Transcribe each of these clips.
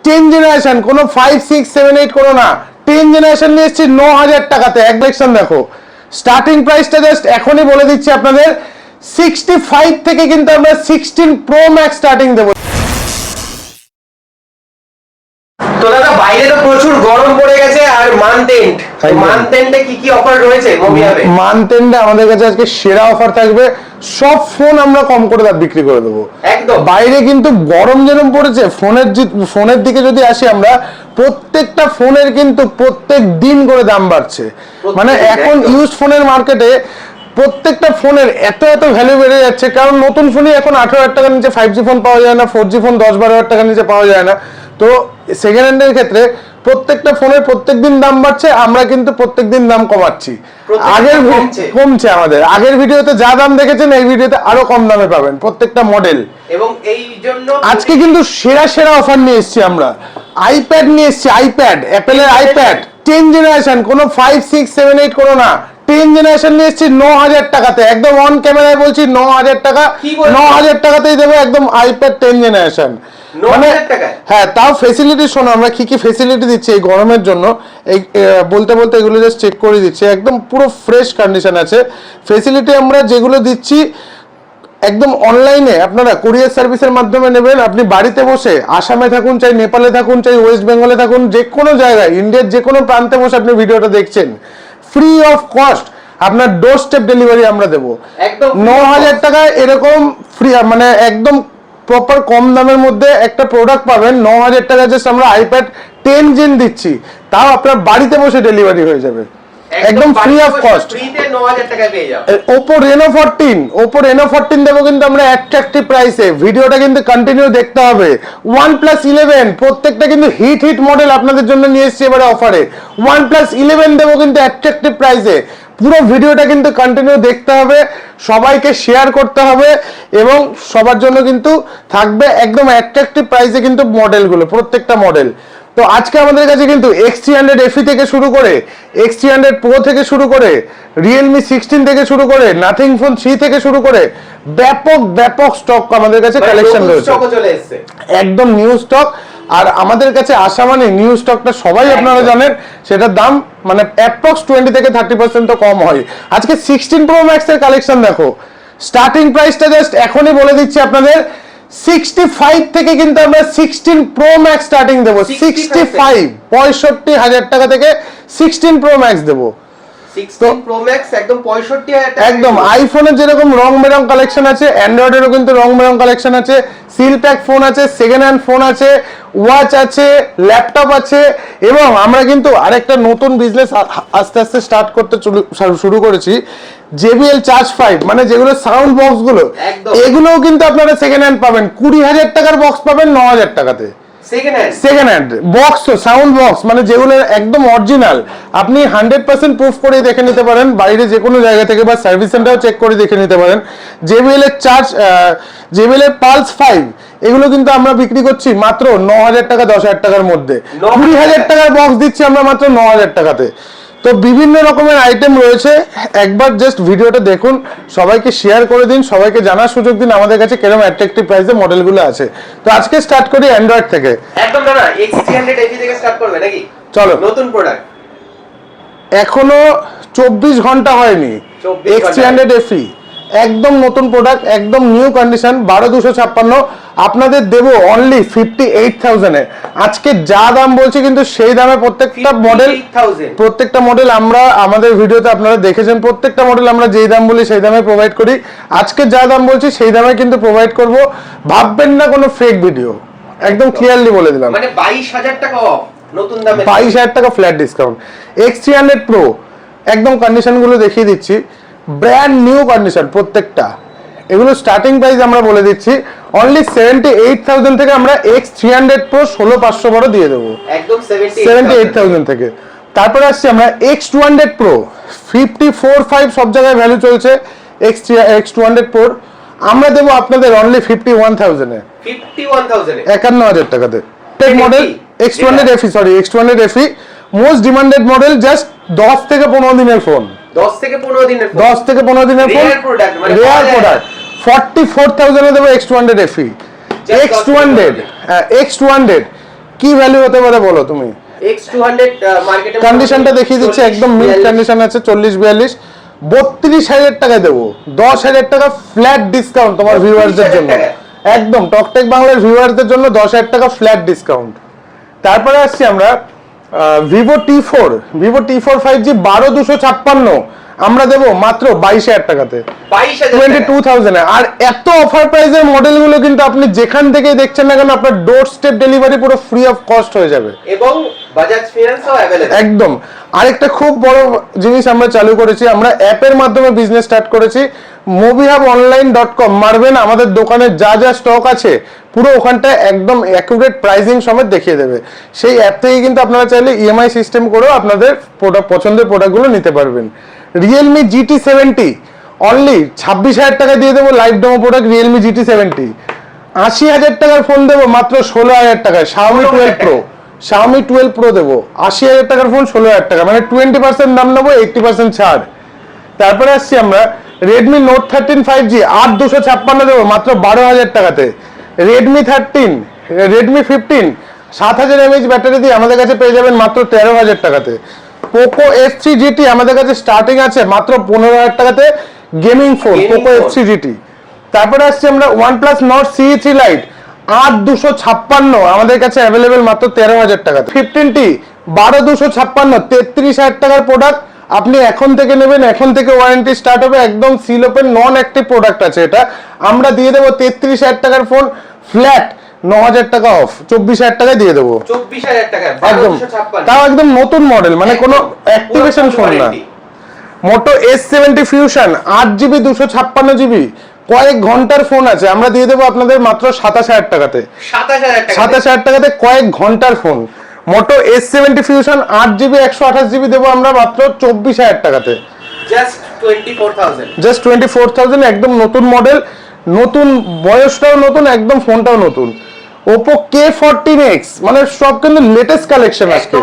10 generation, কোনো 5 6 7 8 কোনো না, 10 জেনারেশন নিয়ে এসেছি 9000 টাকাতে। এক কালেকশন দেখো, স্টার্টিং প্রাইসটা জাস্ট এখনই বলে দিচ্ছি আপনাদের 65 থেকে কিন্তু আমরা 16 প্রো ম্যাক্স স্টার্টিং দেবো। তো দাদা বাইরে তো প্রচুর গরম পড়ে গেছে, আর মান্থ এন্ডে কি কি অফার রয়েছে মোবিয়াবে? মান্থ এন্ডে আমাদের কাছে আজকে সেরা অফার থাকবে। সব ফোন আমরা কম করে বিক্রি করে দেবো একদম। বাইরে কিন্তু গরম যেরকম পড়েছে, ফোনের দিকে যদি আসি আমরা, প্রত্যেকটা ফোনের কিন্তু প্রত্যেক দিন করে দাম বাড়ছে। মানে এখন ইউজ ফোনের মার্কেটে প্রত্যেকটা ফোনের এত ভ্যালু বেড়ে যাচ্ছে, কারণ নতুন ফোনই এখন 18,000 টাকার নিচে 5G ফোন পাওয়া যায় না, 4G ফোন 10-12,000 টাকার নিচে পাওয়া যায় না। তো সেকেন্ড হ্যান্ডের ক্ষেত্রে প্রত্যেকটা ফোনের প্রত্যেকদিন দাম বাড়ছে, আমরা কিন্তু প্রত্যেকদিন দাম কমাচ্ছি। কমছে আমাদের আগের ভিডিওতে যা দাম দেখেছেন, এই ভিডিওতে আরো কম দামে পাবেন প্রত্যেকটা মডেল। এবং এই জন্য আজকে কিন্তু সেরা অফার নিয়ে এসেছি আমরা। আইপ্যাড নিয়ে এসেছি, আইপ্যাড, অ্যাপেলের আইপ্যাড 10 জেনারেশন, কোনো 5 6 7 8 কোনো না, 10 জেনারেশন নিয়ে এসেছি 9000 টাকাতে। একদম অন ক্যামেরায় বলছি 9000 টাকা, 9000 টাকাতেই দেবো একদম আইপ্যাড 10 জেনারেশন। মানে হ্যাঁ, তাও ফেসিলিটি শোনো আমরা কি ফেসিলিটি দিচ্ছি এই গরমের জন্য। এই বলতে এগুলো জাস্ট চেক করে দিচ্ছি, একদম পুরো ফ্রেশ কন্ডিশন আছে। ফেসিলিটি আমরা যেগুলো দিচ্ছি একদম অনলাইনে আপনারা কুরিয়ার সার্ভিসের মাধ্যমে নেবেন। আপনি বাড়িতে বসে আসামে থাকুন, চাই নেপালে থাকুন, চাই ওয়েস্ট বেঙ্গলে থাকুন, যে কোনো জায়গায় ইন্ডিয়ার যে কোনো প্রান্তে বসে আপনি ভিডিওটা দেখছেন, ফ্রি অফ কস্ট আপনার ডোর স্টেপ ডেলিভারি আমরা দেবো। একদম 9000 টাকায় এরকম ফ্রি, মানে একদম প্রপার কম দামের মধ্যে একটা প্রোডাক্ট পাবেন। 9000 টাকা জাস্ট আমরা আইপ্যাড 10 জেন দিচ্ছি, তাও আপনার বাড়িতে বসে ডেলিভারি হয়ে যাবে একদম ফ্রি অফ কস্ট। ফ্রিতে 9000 টাকায় পেয়ে যাবেন। Oppo Reno 14 দেবো কিন্তু আমরা অ্যাট্রাকটিভ প্রাইসে। ভিডিওটা কিন্তু কন্টিনিউ দেখতে হবে। OnePlus 11 প্রত্যেকটা কিন্তু হিট মডেল আপনাদের জন্য নিয়ে এসেছি এবারে অফারে। OnePlus 11 দেবো কিন্তু অ্যাট্রাকটিভ প্রাইসে। পুরো ভিডিওটা কিন্তু কন্টিনিউ দেখতে হবে, সবাইকে শেয়ার করতে হবে, এবং সবার জন্য কিন্তু থাকবে একদম অ্যাট্রাকটিভ প্রাইসে কিন্তু মডেলগুলো, প্রত্যেকটা মডেল। তো আজকে আমাদের কাছে কিন্তু X300 FE থেকে শুরু করে, X300 Pro থেকে শুরু করে, Realme 16 থেকে শুরু করে, নাথিং ফোন 3 থেকে শুরু করে ব্যাপক স্টক আমাদের কাছে কালেকশন রয়েছে, একদম নিউ স্টক। আর আমাদের কাছে আসা মানে নিউ স্টকটা সবাই আপনারা জানেন, সেটার দাম মানে অ্যাপ্রক্স 20 থেকে 30% তো কম হয়। আজকে 16 Pro Max এর কালেকশন দেখো, স্টার্টিং প্রাইসটা জাস্ট এখনই বলে দিচ্ছি আপনাদের 65 থেকে কিন্তু আমরা 16 Pro Max স্টার্টিং দেবো। 65,000 টাকা থেকে 16 Pro Max দেবো। 16 Pro Max একদম 65,000 টাকা। একদম আইফোনের যেরকম রং বেরং কালেকশন আছে, অ্যান্ড্রয়েডেরও কিন্তু রং বেরং কালেকশন আছে। সিল প্যাক ফোন আছে, সেকেন্ড হ্যান্ড ফোন আছে, ওয়াচ আছে, ল্যাপটপ আছে। এবং আমরা কিন্তু আরেকটা নতুন বিজনেস আস্তে স্টার্ট করতে শুরু করেছি, JBL Charge 5, মানে যেগুলো সাউন্ড বক্স গুলো, এগুলোও কিন্তু আপনারা সেকেন্ড হ্যান্ড পাবেন। 20,000 টাকার বক্স পাবেন 9000 টাকাতে। সেকেন্ড হ্যান্ড বক্স, তো সাউন্ড বক্স মানে যেগুলো একদম অরিজিনাল, আপনি 100% প্রুফ করে দেখে নিতে পারেন বাইরে যে কোনো জায়গা থেকে, বা সার্ভিস সেন্টারও চেক করে দেখে নিতে পারেন। JBL এর JBL এর Pulse 5 এগুলো কিন্তু আমরা বিক্রি করছি মাত্র 9000 টাকা, 10,000 টাকার মধ্যে। 20,000 টাকার বক্স দিচ্ছি আমরা মাত্র 9000 টাকাতে। তো বিভিন্ন রকমের আইটেম রয়েছে, একবার জাস্ট ভিডিওটা দেখুন, সবাইকে শেয়ার করে দিন, সবাইকে জানার সুযোগ দিন আমাদের কাছে কিরকম অ্যাট্রাকটিভ প্রাইসে মডেলগুলো আছে। তো আজকে স্টার্ট করি অ্যান্ড্রয়েড থেকে। একদম দাদা X300 FE থেকে স্টার্ট করবে নাকি? চলো, নতুন প্রোডাক্ট এখনো 24 ঘন্টা হয়নি। X300 FE একদম নতুন প্রোডাক্ট, একদম নিউ কন্ডিশন, 12,256 আপনাদের দেবো অনলি 58,000 এ। আজকে যা দাম বলছি কিন্তু সেই দামে প্রত্যেকটা মডেল আমরা আমাদের ভিডিওতে আপনারা দেখেছেন, প্রত্যেকটা মডেল আমরা যেই দাম বলি সেই দামে প্রোভাইড করি। আজকে যা দাম বলছি সেই দামে কিন্তু প্রোভাইড করব, ভাববেন না কোনো ফেক ভিডিও, একদম ক্লিয়ারলি বলে দিলাম। মানে 22,000 টাকা অফ, নতুন দামে 22,000 টাকা ফ্ল্যাট ডিসকাউন্ট। X300 Pro একদম কন্ডিশনগুলো দেখিয়ে দিচ্ছি, ব্র্যান্ড নিউ কন্ডিশন প্রত্যেকটা। এগুলো স্টার্টিং প্রাইস আমরা বলে দিচ্ছি অনলি 78,000 থেকে আমরা X300 Pro 16,512 দিয়ে দেবো, একদম 78,000 থেকে। তারপরে আসছি আমরা X200 Pro 54.5 সব জায়গায় ভ্যালু চলছে। X200 Pro আমরা দেবো আপনাদের অনলি 51,000 এ, 51,000 টাকাতে। Model X200 FE most demanded model, just 10 থেকে 15 দিনের ফোন, 10 থেকে 15 দিনের ফোন, 44,000 এ দেবো X200 FE। X200 কি ভ্যালু হতে পারে বলো তুমি? X200 মার্কেটে কন্ডিশনটা দেখিয়ে দিচ্ছে, একদম মিড কন্ডিশন আছে, 40-42 32,000 টাকায় দেবো। 10,000 টাকা ফ্ল্যাট ডিসকাউন্ট তোমার ভিউয়ারদের জন্য, একদম টকটেক বাংলার ভিউয়ারদের জন্য 10,000 টাকা ফ্ল্যাট ডিসকাউন্ট। তারপরে আসছি আমরা ভিভো টি4 5G 12256 আমরা দেবো মাত্র 22,000 টাকাতে, 22,000 এ। আর এত অফার প্রাইসের মডেলগুলো কিন্তু আপনি যেখান থেকে দেখছেন না কেন আপনার ডোর স্টেপ ডেলিভারি পুরো ফ্রি অফ কস্ট হয়ে যাবে, এবং বাজাজ ফিন্যান্সও अवेलेबल। একদম। আরেকটা খুব বড় জিনিস আমরা চালু করেছি, আমরা অ্যাপের মাধ্যমে বিজনেস স্টার্ট করেছি। mobihubonline.com মারবেন, আমাদের দোকানে যা যা স্টক আছে পুরো ওখানটায় একদম অ্যাকুরেট প্রাইসিং সমেত দেখিয়ে দেবে। সেই অ্যাপ থেকে কিন্তু আপনারা চাইলে ইএমআই সিস্টেম করেও আপনাদের পছন্দের প্রোডাক্টগুলো নিতে পারবেন। রিয়েলমি GT70 অনলি 26,000 টাকা দিয়ে দেবো, live demo product Realme GT70। 80,000 টাকার ফোন দেবো মাত্র 16,000 টাকায়, Xiaomi 12 Pro দেবো। 80,000 টাকার ফোন 16,000 টাকা, মানে 20% দাম নেবো, 80% ছাড়। তারপরে আসছি আমরা Redmi Note 13 5G 8256 দেবো মাত্র 12,000 টাকাতে। Redmi 13, Redmi 15 7000 mAh ব্যাটারি দিয়ে আমাদের কাছে পেয়ে যাবেন মাত্র 13,000 টাকাতে। Poco F3 GT আমাদের কাছে স্টার্টিং আছে মাত্র 15,000 টাকাতে, gaming phone Poco F3 GT। তারপরে আসছি আমরা OnePlus Nord CE3 Lite 8256 আমাদের কাছে অ্যাভেলেবেল মাত্র 13,000 টাকাতে। 15T 12256 33,000 টাকার প্রোডাক্ট, আপনি এখন থেকে নেবেন, এখন থেকে ওয়ারেন্টি স্টার্ট হবে, একদম সিল ওপেন নন অ্যাক্টিভ প্রোডাক্ট আছে এটা। আমরা দিয়ে দেবো 33,000 টাকার ফোন ফ্ল্যাট 9,000 টাকা অফ, 24,000 টাকায় দিয়ে দেবো, 24,000 টাকা একদম। তাও একদম নতুন মডেল, মানে কোনো অ্যাক্টিভেশন ফোন না। মোটো S70 ফিউশন 8GB 256GB কয়েক ঘন্টার ফোন আছে, আমরা দিয়ে দেবো আপনাদের মাত্র 27,000 টাকাতে, 27,000 টাকাতে কয়েক ঘন্টার ফোন। মোটো S70 ফিউশন 8GB 128GB দেবো আমরা মাত্র 24,000 টাকাতে, জাস্ট 24,000, একদম নতুন মডেল, নতুন বয়সটাও নতুন, একদম ফোনটাও নতুন। Oppo K14X মানে সব কিন্তু লেটেস্ট কালেকশন আজকে,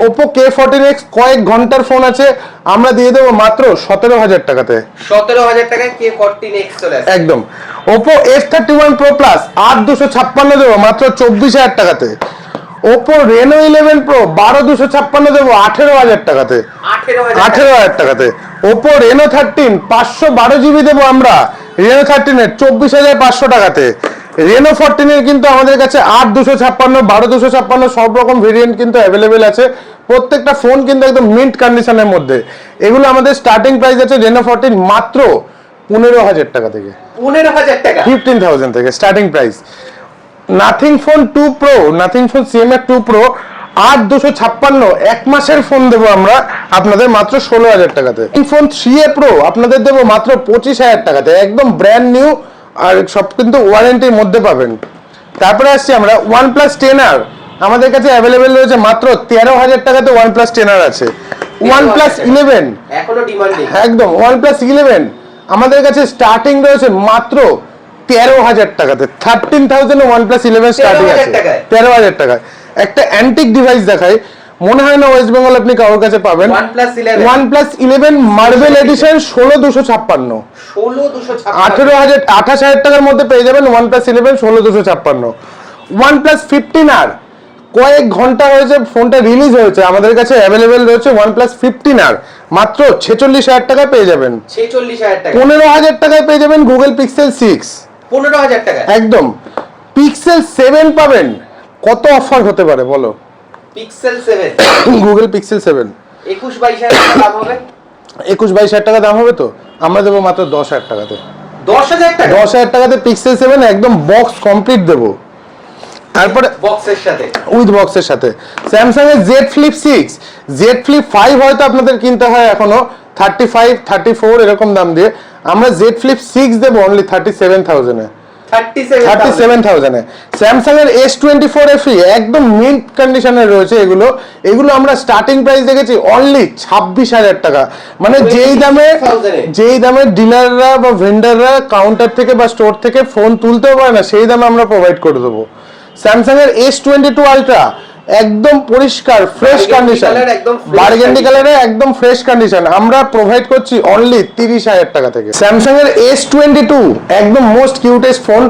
Oppo K14X কয়েক ঘন্টার ফোন আছে, আমরা দিয়ে দেবো মাত্র 17,000 টাকাতে, 17,000 টাকায় K14X চলে আসে, একদম। Oppo F31 Pro Plus 8256 দেবো মাত্র 24,000 টাকাতে। Oppo Reno 11 Pro 12256 দেবো 18,000 টাকাতে, 18,000 টাকাতে। Oppo Reno 13 512GB দেবো আমরা Reno 13 এর 24,500 টাকাতে। Reno 14 এর কিন্তু আমাদের কাছে 8256 12256 সব রকম ভেরিয়েন্ট কিন্তু অ্যাভেলেবেল আছে, প্রত্যেকটা ফোন কিন্তু একদম মিন্ট কন্ডিশনের মধ্যে। এগুলো আমাদের স্টার্টিং প্রাইস আছে Reno 14 মাত্র 15,000 টাকা থেকে, 15,000 টাকা, 15,000 থেকে starting price. Nothing phone 2 Pro, nothing phone CMF 2 Pro 8256 এক মাসের ফোন দেবো আমরা আপনাদের মাত্র 16,000 টাকাতে। ফোন 3A Pro আপনাদের দেবো মাত্র 25,000 টাকাতে, একদম ব্র্যান্ড নিউ, আর সব কিন্তু ওয়ারেন্টির মধ্যে পাবেন। তারপরে আসছি আমরা OnePlus 10R আমাদের কাছে অ্যাভেলেবেল রয়েছে মাত্র 13,000 টাকাতে, OnePlus 10R আছে। OnePlus 11 এখনো ডিমান্ডিং, একদম। OnePlus 11 আমাদের কাছে স্টার্টিং রয়েছে মাত্র 13,000 টাকাতে, 13,000 OnePlus 11 স্টার্টিং আছে, 13,000 টাকায়। একটা অ্যান্টিক ডিভাইস দেখাই, মনে হয় না ওয়েস্ট বেঙ্গল আপনি কারোর কাছে পাবেন। OnePlus 11 মার্বেল এডিশন 16,256, 28,000 টাকার মধ্যে পেয়ে যাবেন OnePlus 11 16,256। OnePlus 15R কয়েক ঘন্টা হয়েছে ফোনটা রিলিজ হয়েছে, আমাদের কাছে অ্যাভেলেবেল রয়েছে OnePlus 15R মাত্র 46,000 টাকায় পেয়ে যাবেন, 46,000 টাকা। 15,000 টাকায় পেয়ে যাবেন Google Pixel 6, 15,000 টাকা একদম। Pixel 7 পাবেন, কত অফার হতে পারে বলো? Pixel 7 Google Pixel 7 21-22,000 টাকা দাম হবে, 21-22,000 টাকা দাম হবে, তো আমরা দেবো মাত্র 10,000 টাকাতে, 10,000 টাকা, 10,000 টাকাতে Pixel 7 একদম বক্স কমপ্লিট দেবো। তারপরে বক্সের সাথে, উইথ বক্সের সাথে স্যামসাং এর Z Flip 6, Z Flip 5 হয়তো আপনাদের কিনতে হয় এখনো 35 34 এরকম দাম দিয়ে, আমরা Z Flip 6 দেবো অনলি 37,000 এ, 37,000 এ। স্যামসাং এর S24 FE একদম মিন্ট কন্ডিশনে রয়েছে, এগুলো আমরা স্টার্টিং প্রাইস দেখেছি অনলি 26,000 টাকা, মানে যেই দামে ডিলাররা বা ভেন্ডাররা কাউন্টার থেকে বা স্টোর থেকে ফোন তুলতেও পারে না, সেই দামে আমরা প্রোভাইড করে দেবো। স্যামসাং এর S22 আলট্রা একদম পরিষ্কার ফ্রেশ কন্ডিশন, বারগেন্ডি কালারে একদম ফ্রেশ কন্ডিশন, আমরা প্রোভাইড করছি অনলি 30,000 টাকা থেকে। স্যামসাং এর S22 একদম মোস্ট কিউটেস্ট ফোন,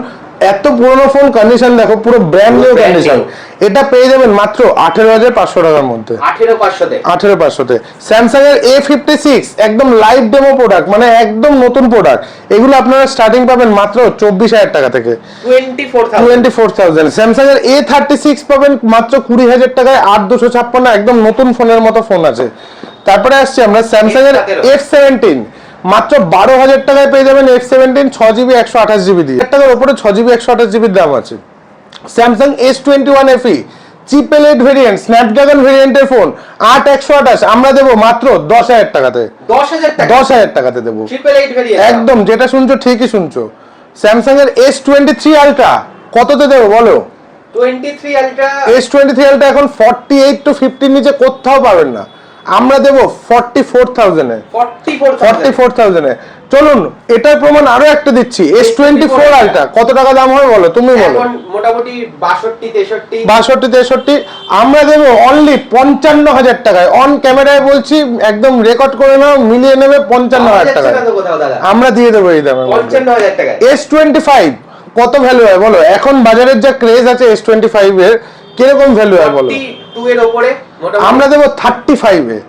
এত পুরনো ফোন, কন্ডিশন দেখো পুরো ব্র্যান্ড নিউ কন্ডিশন। এটা পেয়ে যাবেন মাত্র 18,500 টাকার মধ্যে। 18,500 স্যামসাং এর A56 একদম লাইভ ডেমো প্রোডাক্ট, মানে একদম নতুন প্রোডাক্ট। এগুলো আপনারা স্টার্টিং পাবেন মাত্র 24,000 টাকা থেকে, 24,000। স্যামসাং এর A36 পাবেন মাত্র 20,000 টাকায়, 8,256 একদম নতুন ফোনের মতো ফোন আছে। তারপরে আসছি আমরা স্যামসাং এর F17 মাত্র 12,000 টাকায় পেয়ে যাবেন। F17 6GB 128GB দিয়ে, 1 টাকার উপরে 6GB 128GB দাম আছে। Samsung S21 FE chip elite variant, Snapdragon ভেরিয়েন্টের ফোন 8128 আমরা দেবো মাত্র 10,000 টাকাতে। 10,000 টাকাতে দেবো একদম, যেটা শুনছো ঠিকই শুনছো। স্যামসাং এর S23 আলট্রা কততে দেবো বলো? 23 আলট্রা, S23 আলট্রা এখন 48 to 50 নিচে কোথাও পাবেন না, আমরা দেবো 44,000 এ। 44,000 এ। চলুন এটার প্রমাণ আরো একটা দিচ্ছি। S24 আলট্রা কত টাকা দাম হয় বলো, তুমি বলো? এখন মোটামুটি 62-63 আমরা দেবো অনলি 55,000 টাকায়। অন ক্যামেরায় বলছি, একদম রেকর্ড করে নাও, মিলিয়ে নেবে 55,000 টাকায় আমরা দিয়ে দেবো এই দামে। 55,000 টাকা। S25 কত ভ্যালু হয় বলো? এখন বাজারের যা ক্রেজ আছে S25 এর, কিরকম ভ্যালু হয় বলো? 42 এর উপরে আমরা দেবো 35 এ।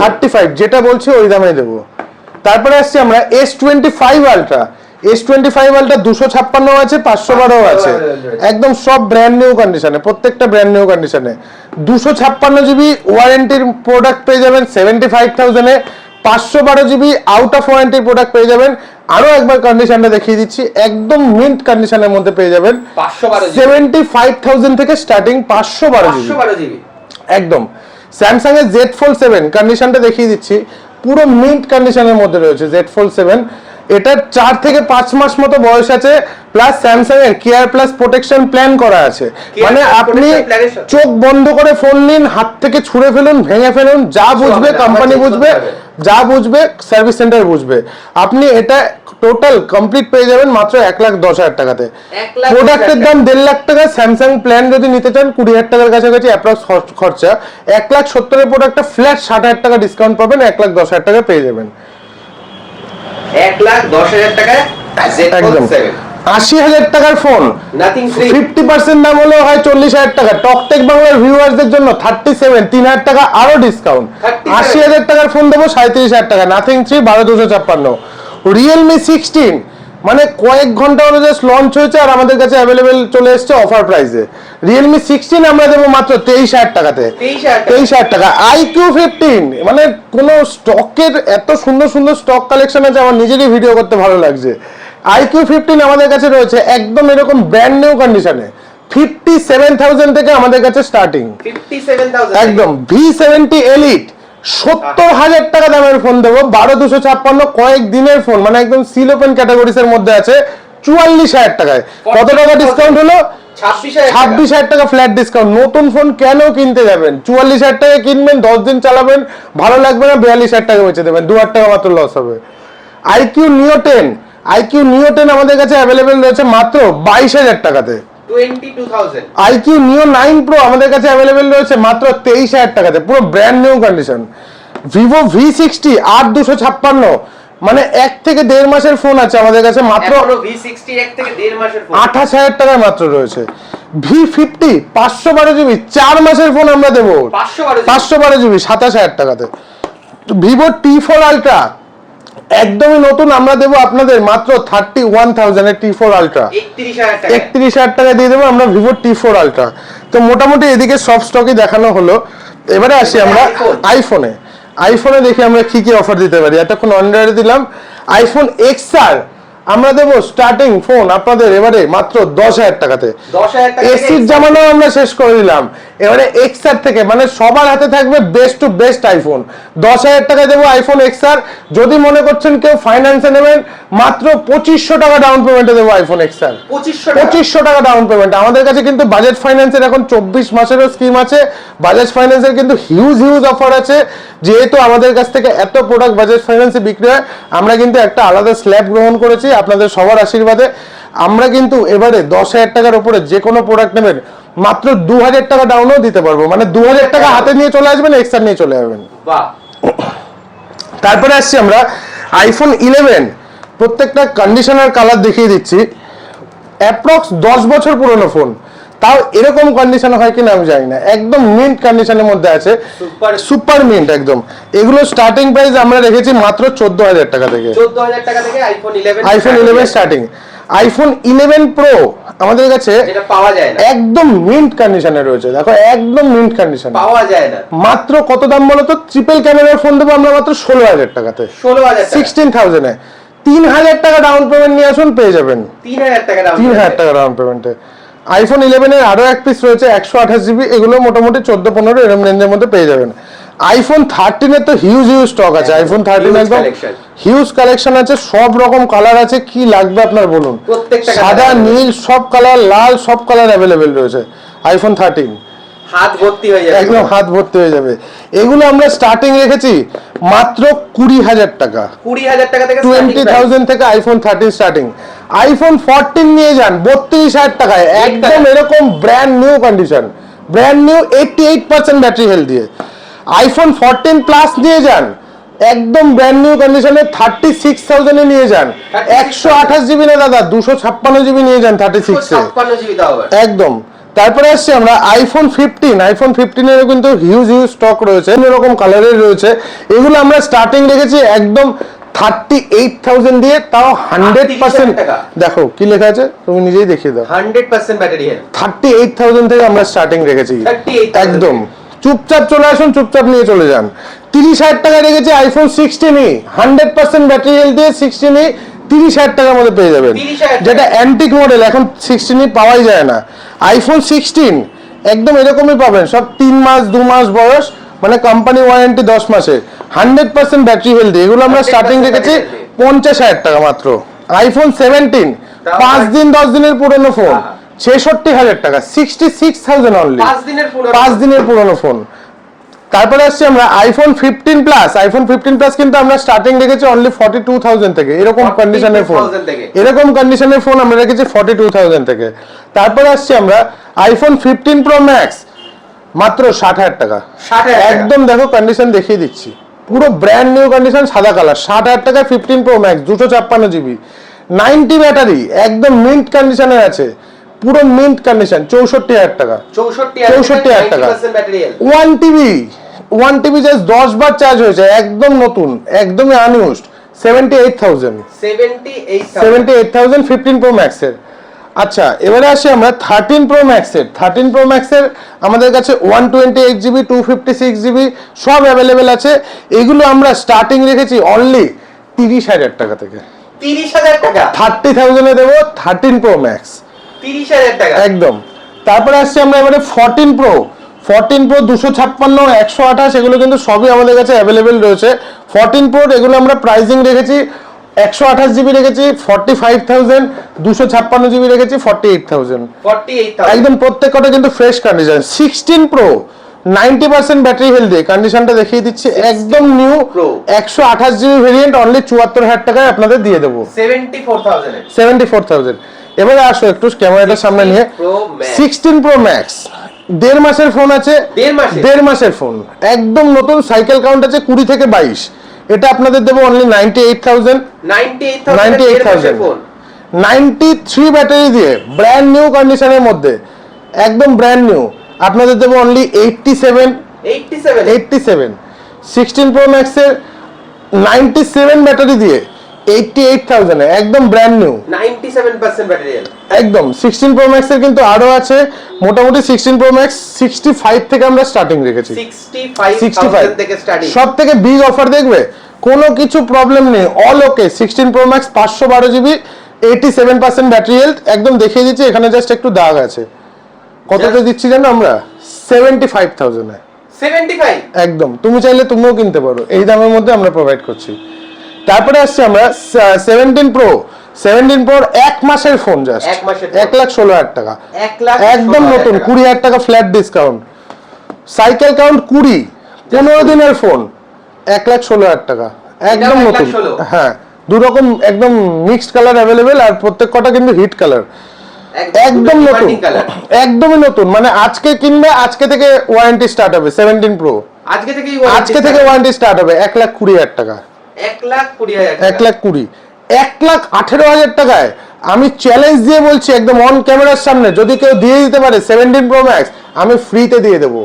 35 যেটা বলছি ওই দামে দেবো। তারপরে আসছি আমরা S25 আলট্রা। S25 আলট্রা 256 আছে, 512 আছে, একদম সব ব্র্যান্ড নিউ কন্ডিশনে, প্রত্যেকটা ব্র্যান্ড নিউ কন্ডিশনে। 256GB ওয়ারেন্টির প্রোডাক্ট পেয়ে যাবেন 75,000 এ। 512GB আউট অফ ওয়ারেন্টির প্রোডাক্ট পেয়ে যাবেন। আরো একবার কন্ডিশনটা দেখিয়ে দিচ্ছি, একদম মিন্ট কন্ডিশনের মধ্যে পেয়ে যাবেন 75,000 থেকে স্টার্টিং 512GB একদম। স্যামসাং এর Z Fold 7 কন্ডিশনটা দেখিয়ে দিচ্ছি, পুরো মিন্ট কন্ডিশনের মধ্যে রয়েছে Z Fold 7। এটা 4 থেকে 5 মাস মতো বয়স আছে, প্লাস স্যামসাং এর কেয়ার প্লাস প্রোটেকশন প্ল্যান করা আছে। মানে আপনি চোখ বন্ধ করে ফোন নিন, হাত থেকে ছুঁড়ে ফেলুন, ভেঙে ফেলুন, যা বুঝবে কোম্পানি বুঝবে, যা বুঝবে সার্ভিস সেন্টার বুঝবে। আপনি এটা টোটাল কমপ্লিট পেয়ে যাবেন মাত্র 1,10,000 টাকাতে। প্রোডাক্টের দাম 1.5 লাখ টাকা। স্যামসাং প্ল্যান যদি নিতে চান 20,000 টাকার কাছাকাছি অ্যাপ্রক্স খরচা। 1,70,000 এর প্রোডাক্টটা ফ্ল্যাট 60,000 টাকা ডিসকাউন্ট পাবেন, 1,10,000 টাকা পেয়ে যাবেন। 1,10,000 টাকায় একদম 80,000 টাকার ফোন, 50% দাম হলেও হয় 40,000 টাকা। টকটেক বাংলার ভিউয়ারদের জন্য 37, 3,000 টাকা আরো ডিসকাউন্ট। 80,000 টাকার ফোন দেবো 37,000 টাকা, নাথিং 3 12,256। Realme 16 মানে কয়েক ঘন্টা হলো জাস্ট লঞ্চ হয়েছে আর আমাদের কাছে অ্যাভেলেবেল চলে এসেছে অফার প্রাইসে। Realme 16 আমরা দেবো মাত্র 23,000 টাকাতে। 23,000 টাকা। IQ 15 মানে কোন স্টকের এত সুন্দর সুন্দর স্টক কালেকশন আছে, আমার নিজেরই ভিডিও করতে ভালো লাগছে। IQ 15 আমাদের কাছে রয়েছে একদম এরকম ব্র্যান্ড নিউ কন্ডিশনে, 57,000 থেকে আমাদের কাছে স্টার্টিং। 57,000 একদম। V70 Elite 70,000 টাকা দামের ফোন দেবো, 12,256 কয়েক দিনের ফোন, মানে একদম সিল ওপেন ক্যাটাগরিজ এর মধ্যে আছে, 44,000 টাকায়। কত টাকা ডিসকাউন্ট হলো? 26,000 টাকা ফ্ল্যাট ডিসকাউন্ট। নতুন ফোন কেন কিনতে যাবেন? 44,000 টাকা কিনবেন, 10 দিন চালাবেন, ভালো লাগবে না, 42,000 টাকা বেচে দেবেন, 2,000 টাকা মাত্র লস হবে। IQ Neo 10 আমাদের কাছে অ্যাভেলেবেল রয়েছে মাত্র 22,000 টাকাতে। 22,000। IQ Neo 9 Pro আমাদের কাছে অ্যাভেলেবেল রয়েছে মাত্র 23,000 টাকাতে, পুরো brand new condition. Vivo V60 8,256 মানে 1 থেকে 1.5 মাসের ফোন আছে আমাদের কাছে মাত্র V60 1 থেকে 1.5 মাসের ফোন 28,000 টাকায় মাত্র রয়েছে। V50 512GB 4 মাসের ফোন আমরা দেবো 512GB 27,000 টাকাতে। Vivo T4 Ultra একদমই নতুন আমরা দেবো আপনাদের মাত্র 31,000 এর T4 Ultra, 31,000 টাকা দিয়ে দেবো আমরা Vivo T4 Ultra। তো মোটামুটি এদিকে সব স্টকই দেখানো হলো। এবারে আসি আমরা আইফোনে দেখি আমরা কি কি অফার দিতে পারি। এতক্ষণ অনলাইনে দিলাম। আইফোন XR আমরা দেবো স্টার্টিং ফোন আপনাদের এবারে মাত্র 10,000 টাকাতে। এসির জামানো আমরা শেষ করে দিলাম, এবারে XR থেকে মানে সবার হাতে থাকবে বেস্ট টু বেস্ট আইফোন। 10,000 টাকা দেবো আইফোন XR। যদি মনে করছেন কেউ ফাইন্যান্সে নেবেন, মাত্র 2,500 টাকা ডাউন পেমেন্টে দেবো আইফোন XR। 2,500 টাকা ডাউন পেমেন্ট। আমাদের কাছে কিন্তু বাজাজ ফাইন্যান্সের এখন 24 মাসেরও স্কিম আছে। বাজাজ ফাইন্যান্সের কিন্তু হিউজ অফার আছে। যেহেতু আমাদের কাছ থেকে এত প্রোডাক্ট বাজাজ ফাইন্যান্সে বিক্রি হয়, আমরা কিন্তু একটা আলাদা স্ল্যাব গ্রহণ করেছি আপনাদের সবার আশীর্বাদে। আমরা কিন্তু এবারে 10,000 টাকার উপরে যে কোনো প্রোডাক্ট নেবেন মাত্র 2,000 টাকা ডাউনও দিতে পারবো, মানে 2,000 টাকা হাতে নিয়ে চলে আসবেন, XR নিয়ে চলে যাবেন। তারপরে আসছি আমরা আইফোন 11, প্রত্যেকটা কন্ডিশনার কালার দেখিয়ে দিচ্ছি। অ্যাপ্রক্স 10 বছর পুরনো ফোন, তাও এরকম কন্ডিশন হয় কিনা আমি জানি না, একদম মিন্ট কন্ডিশনের মধ্যে আছে, সুপার মিন্ট একদম। এগুলো স্টার্টিং প্রাইস আমরা রেখেছি মাত্র 14,000 টাকা থেকে। 14,000 টাকা থেকে আইফোন 11 স্টার্টিং। আইফোন 11 প্রো আমাদের কাছে এটা পাওয়া যায় না, একদম মিন্ট কন্ডিশনে রয়েছে, দেখো একদম মিন্ট কন্ডিশন, পাওয়া যায় না। মাত্র কত দাম বলো তো? ট্রিপল ক্যামেরার ফোন দেবো আমরা মাত্র 16,000 টাকাতে, 16,000 এ। 3,000 টাকা ডাউন পেমেন্ট নিয়ে আসুন, পেয়ে যাবেন 3,000 টাকা ডাউন 3,000 টাকা ডাউন পেমেন্টে। আইফোন 11 এর আরো এক পিস রয়েছে 128 জিবি, এগুলো মোটামুটি 14-15 এরকম রেঞ্জের মধ্যে পেয়ে যাবেন। আইফোন 13 এর তো হিউজ স্টক আছে, আইফোন 13 একদম হিউজ কালেকশন আছে, সব রকম কালার আছে, কি লাগবে আপনার বলুন, সাদা নীল সব কালার, লাল সব কালার অ্যাভেলেবেল রয়েছে আইফোন 13, হাত ভর্তি হয়ে যাবে, একদম হাত ভর্তি হয়ে যাবে। এগুলো আমরা স্টার্টিং রেখেছি মাত্র 20,000 টাকা, 20,000 টাকা থেকে 20,000 থেকে আইফোন 13 স্টার্টিং। আইফোন 14 নিয়ে যান 32,000 টাকায়, একদম এরকম brand new condition, brand new 88% battery health দিয়ে। আইফোন 14 প্লাস নিয়ে যান একদম ব্র্যান্ড নিউ কন্ডিশনে 36,000 এ নিয়ে যান, 128 জিবি না দাদা, 256 জিবি নিয়ে যান 36 এ, 56 জিবি দাও একদম। তারপরে আসছে আমরা আইফোন 15, আইফোন 15 এর কিন্তু হিউজ স্টক রয়েছে, এরকম কালারের রয়েছে, এগুলো আমরা স্টার্টিং রেখেছি একদম 38,000 দিয়ে, তাও 100%। দেখো কি লেখা আছে, তুমি নিজেই দেখিয়ে দাও, 100% ব্যাটারি হেলথ, 38,000 থেকে আমরা স্টার্টিং রেখেছি একদম। চুপচাপ চলে আসুন, চুপচাপ নিয়ে চলে যান। 30,000 টাকা রেখেছি আইফোন 16 100% ব্যাটারি হেলথ দিয়ে 16 30,000 টাকার মধ্যে পেয়ে যাবেন, যেটা অ্যান্টিক মডেল, এখন 16 পাওয়াই যায় না। আইফোন 16 একদম এরকমই পাবেন, সব 3 মাস 2 মাস বয়স, মানে কোম্পানি ওয়ারেন্টি 10 মাসে, 100% ব্যাটারি হেলথি। এগুলো আমরা স্টার্টিং রেখেছি 50,000 টাকা মাত্র। আইফোন 17 5 দিন 10 দিনের পুরনো ফোন 66,000 টাকা, 66,000 অনলি, 5 দিনের পুরনো ফোন। তারপরে আসছে আমরা আইফোন 15 প্লাস, আইফোন 15 প্লাস কিন্তু আমরা স্টার্টিং রেখেছি অনলি 42,000 থেকে, এরকম কন্ডিশনের ফোন, এরকম কন্ডিশনের ফোন আমরা রেখেছি 42,000 থেকে। তারপরে আসছে আমরা আইফোন 15 প্রো ম্যাক্স মাত্র 60,000 টাকা, একদম দেখো কন্ডিশন দেখিয়ে দিচ্ছি, পুরো ব্র্যান্ড নিউ কন্ডিশন, সাদা কালার, 60,000 টাকা 15 প্রো ম্যাক্স, 256 জিবি, 90 ব্যাটারি, একদম মিন্ট কন্ডিশনে আছে, পুরো মিন্ট কন্ডিশন, 64,000 টাকা, 64,000 টাকা। 1 টিবি জাস্ট 10 বার চার্জ হয়েছে, একদম নতুন, একদমই আনইউজড, 78,000 15 প্রো ম্যাক্স এর। আচ্ছা এবারে আসি আমরা 13 প্রো ম্যাক্স এর। 13 প্রো ম্যাক্স এর আমাদের কাছে 128 জিবি 256 জিবি সব অ্যাভেলেবেল আছে, এগুলো আমরা স্টার্টিং রেখেছি অনলি 30,000 টাকা থেকে, 30,000 টাকা 30,000 এ দেবো 13 প্রো ম্যাক্স, 30,000 টাকা একদম। তারপরে আসছি আমরা এবারে 14 প্রো, 256 128 এগুলো কিন্তু সবই আমাদের কাছে অ্যাভেলেবেল রয়েছে। 14 প্রো এগুলো আমরা প্রাইসিং রেখেছি 128 জিবি রেখেছি 45,000, 256 জিবি রেখেছি 48,000, একদম প্রত্যেকটা কিন্তু fresh condition. 16 pro 90% battery health দিয়ে, কন্ডিশনটা দেখিয়ে দিচ্ছি, একদম নিউ 128 জিবি ভেরিয়েন্ট অনলি 74,000 টাকায় আপনাদের দিয়ে দেবো, 74,000। এবারে আসো একটু ক্যামেরাটার সামনে নিয়ে, 16 প্রো ম্যাক্স 1.5 মাসের ফোন আছে, 1.5 মাসের ফোন, একদম নতুন, সাইকেল কাউন্ট আছে 20 থেকে 22, এটা আপনাদের দেবো অনলি 98,000, 93 ব্যাটারি দিয়ে ব্র্যান্ড নিউ কন্ডিশনের মধ্যে, একদম ব্র্যান্ড নিউ, আপনাদের দেবো অনলি 87। 16 প্রো ম্যাক্স এর 97 ব্যাটারি দিয়ে 88,000 এ, একদম ব্র্যান্ড নিউ, 97% ব্যাটারি একদম। 16 প্রো ম্যাক্স এর কিন্তু আরো আছে, মোটামুটি 16 প্রো ম্যাক্স 65 থেকে আমরা স্টার্টিং রেখেছি, 65,000 থেকে স্টার্টিং। সব থেকে বিগ অফার দেখবে, কোনো কিছু প্রবলেম নেই, অল ওকে। 16 pro max 512 GB 87% battery health, একদম দেখিয়ে দিচ্ছি, এখানে জাস্ট একটু দাগ আছে, কততে দিচ্ছি জানো আমরা? 75,000 এ, 75 একদম। তুমি চাইলে তুমিও কিনতে পারো, এই দামের মধ্যে আমরা প্রোভাইড করছি। তারপরে আসছে আমরা 17 প্রো 1 মাসের ফোন, জাস্ট 1,16,000 টাকা, একদম নতুন, 20,000 টাকা ফ্ল্যাট ডিসকাউন্ট, সাইকেল কাউন্ট 20, 15 দিনের ফোন, 1,16,000 টাকা, একদম নতুন। হ্যাঁ, দু রকম একদম মিক্সড কালার অ্যাভেলেবেল, আর প্রত্যেকটা কিন্তু হিট কালার, একদম নতুন, একদমই নতুন, মানে আজকে কিনবে, আজকে থেকে ওয়ারেন্টি স্টার্ট হবে। 17 প্রো আজকে থেকে ওয়ারেন্টি স্টার্ট হবে, 1,20,000 টাকা, 1,20,000 1,20,000। 1,18,000 টাকায় আমি চ্যালেঞ্জ দিয়ে বলছি একদম অন ক্যামেরার সামনে, যদি কেউ দিয়ে দিতে পারে 17 Pro Max আমি ফ্রিতে দিয়ে দেবো।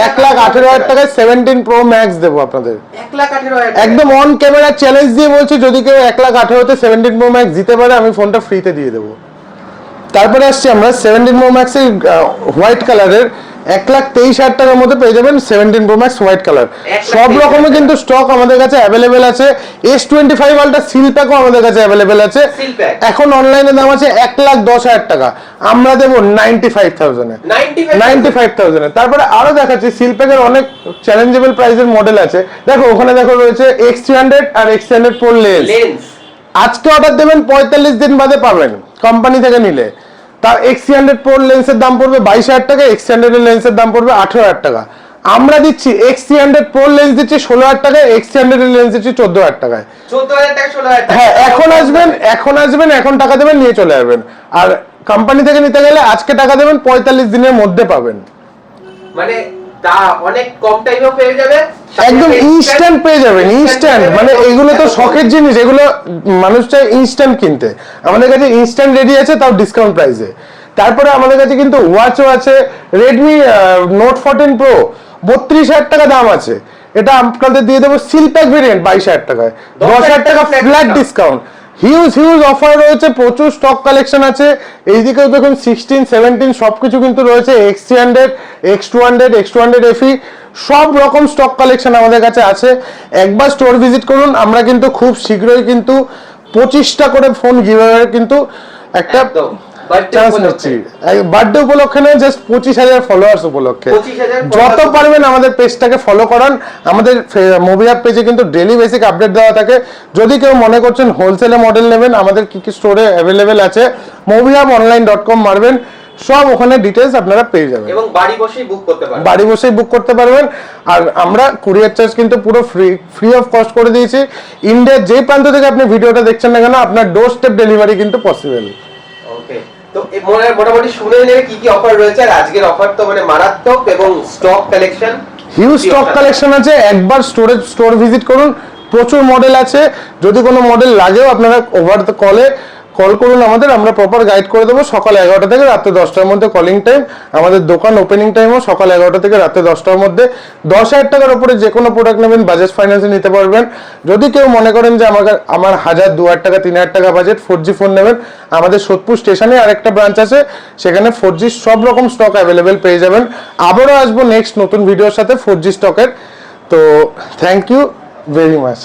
1,18,000 টাকায় 17 Pro Max দেবো আপনাদের, 1,18,000 একদম অন ক্যামেরা চ্যালেঞ্জ দিয়ে বলছি। যদি কেউ 1,18,000-তে 17 Pro Max দিতে পারে আমি ফোনটা ফ্রিতে দিয়ে দেবো। তারপরে আসছি আমরা 17 Pro Max এর হোয়াইট কালারের 1,23,000 টাকার মধ্যে পেয়ে যাবেন 17 Pro Max হোয়াইট কালার। সব রকমের কিন্তু স্টক আমাদের কাছে অ্যাভেলেবেল আছে। S25 Ultra সিল প্যাকও আমাদের কাছে অ্যাভেলেবেল আছে। এখন অনলাইনে দাম আছে 1,10,000 টাকা, আমরা দেবো 95,000 এ। 95,000 এ। তারপরে আরো দেখাচ্ছি সিল প্যাকের অনেক চ্যালেঞ্জেবল প্রাইসের মডেল আছে। দেখো ওখানে দেখো রয়েছে X300 আর X300 Pro লেন্স। আজকে অর্ডার দেবেন 45 দিন বাদে পাবেন কোম্পানি থেকে নিলে। তার X300 Pro লেন্সের দাম পড়বে 22,000 টাকা, X300 এর লেন্সের দাম পড়বে 18,000 টাকা। আমরা দিচ্ছি X300 Pro লেন্স দিচ্ছি 16,000 টাকায়, X300 এর লেন্স দিচ্ছি 14,000 টাকায়। 14,000 টাকা 16,000 টাকা। হ্যাঁ, এখন আসবেন, এখন টাকা দেবেন নিয়ে চলে যাবেন। আর কোম্পানি থেকে নিতে গেলে আজকে টাকা দেবেন 45 দিনের মধ্যে পাবেন। মানে তা অনেক কম টাইমেও পেয়ে যাবে, একদম ইনস্ট্যান্ট পেয়ে যাবেন, ইনস্ট্যান্ট। মানে এগুলো তো শখের জিনিস, এগুলো মানুষ চায় ইনস্ট্যান্ট কিনতে। আমাদের কাছে ইনস্ট্যান্ট রেডি আছে, তাও ডিসকাউন্ট প্রাইসে। তারপরে আমাদের কাছে কিন্তু ওয়াচও আছে। Redmi Note 14 Pro 32,000 টাকা দাম আছে, এটা আপনাদের দিয়ে দেবো সিল প্যাক ভেরিয়েন্ট 22,000 টাকায়, 10,000 টাকা ফ্ল্যাট ডিসকাউন্ট। হিউজ অফার রয়েছে, প্রচুর স্টক কালেকশন আছে। এইদিকেও দেখুন 16, 17 সবকিছু কিন্তু রয়েছে। X300, X200, X200 FE সব রকম স্টক কালেকশন আমাদের কাছে আছে। একবার স্টোর ভিজিট করুন। আমরা কিন্তু খুব শীঘ্রই কিন্তু 25টা করে ফোন গিভঅ্যাওয়ে কিন্তু একটা চান্স নিচ্ছি। বার্থডে উপলক্ষে নয়, জাস্ট 25,000 ফলোয়ার্স উপলক্ষে। যত পারবেন আমাদের পেজটাকে ফলো করান। আমাদের মুভি হাব পেজে কিন্তু ডেইলি বেসিক আপডেট দেওয়া থাকে। যদি কেউ মনে করছেন হোলসেলে মডেল নেবেন, আমাদের কি কি স্টোরে অ্যাভেলেবেল আছে moviehubonline.com মারবেন, সব ওখানে ডিটেইলস আপনারা পেয়ে যাবেন এবং বাড়ি বসেই বুক করতে পারবেন। বাড়ি বসেই বুক করতে পারবেন। আর আমরা কুরিয়ার চার্জ কিন্তু পুরো ফ্রি অফ কস্ট করে দিয়েছি। ইন্ডিয়ার যে প্রান্ত থেকে আপনি ভিডিওটা দেখছেন না কেন, আপনার ডোর স্টেপ ডেলিভারি কিন্তু পসিবল। ওকে, তো মোটামুটি শুনে নেবে কি কি অফার রয়েছে। আর আজকের অফার তো মানে মারাত্মক, এবং stock collection huge stock collection আছে। একবার স্টোর ভিজিট করুন, প্রচুর মডেল আছে। যদি কোনো মডেল লাগেও আপনারা ওভার দ্য কল করুন আমাদের, আমরা প্রপার গাইড করে দেবো। সকাল 11টা থেকে রাত্রে 10টার মধ্যে কলিং টাইম। আমাদের দোকান ওপেনিং টাইমও সকাল 11টা থেকে রাত্রে 10টার মধ্যে। 10,000 টাকার উপরে যে কোনো প্রোডাক্ট নেবেন বাজাজ ফাইন্যান্সে নিতে পারবেন। যদি কেউ মনে করেন যে আমার 1,000, 2,000 টাকা, 3,000 টাকা বাজেট 4G ফোন নেবেন, আমাদের সোদপুর স্টেশনে আরেকটা ব্রাঞ্চ আছে, সেখানে 4G সব রকম স্টক অ্যাভেলেবেল পেয়ে যাবেন। আবারও আসবো নেক্সট নতুন ভিডিওর সাথে 4G স্টকের। তো থ্যাংক ইউ ভেরি মাচ।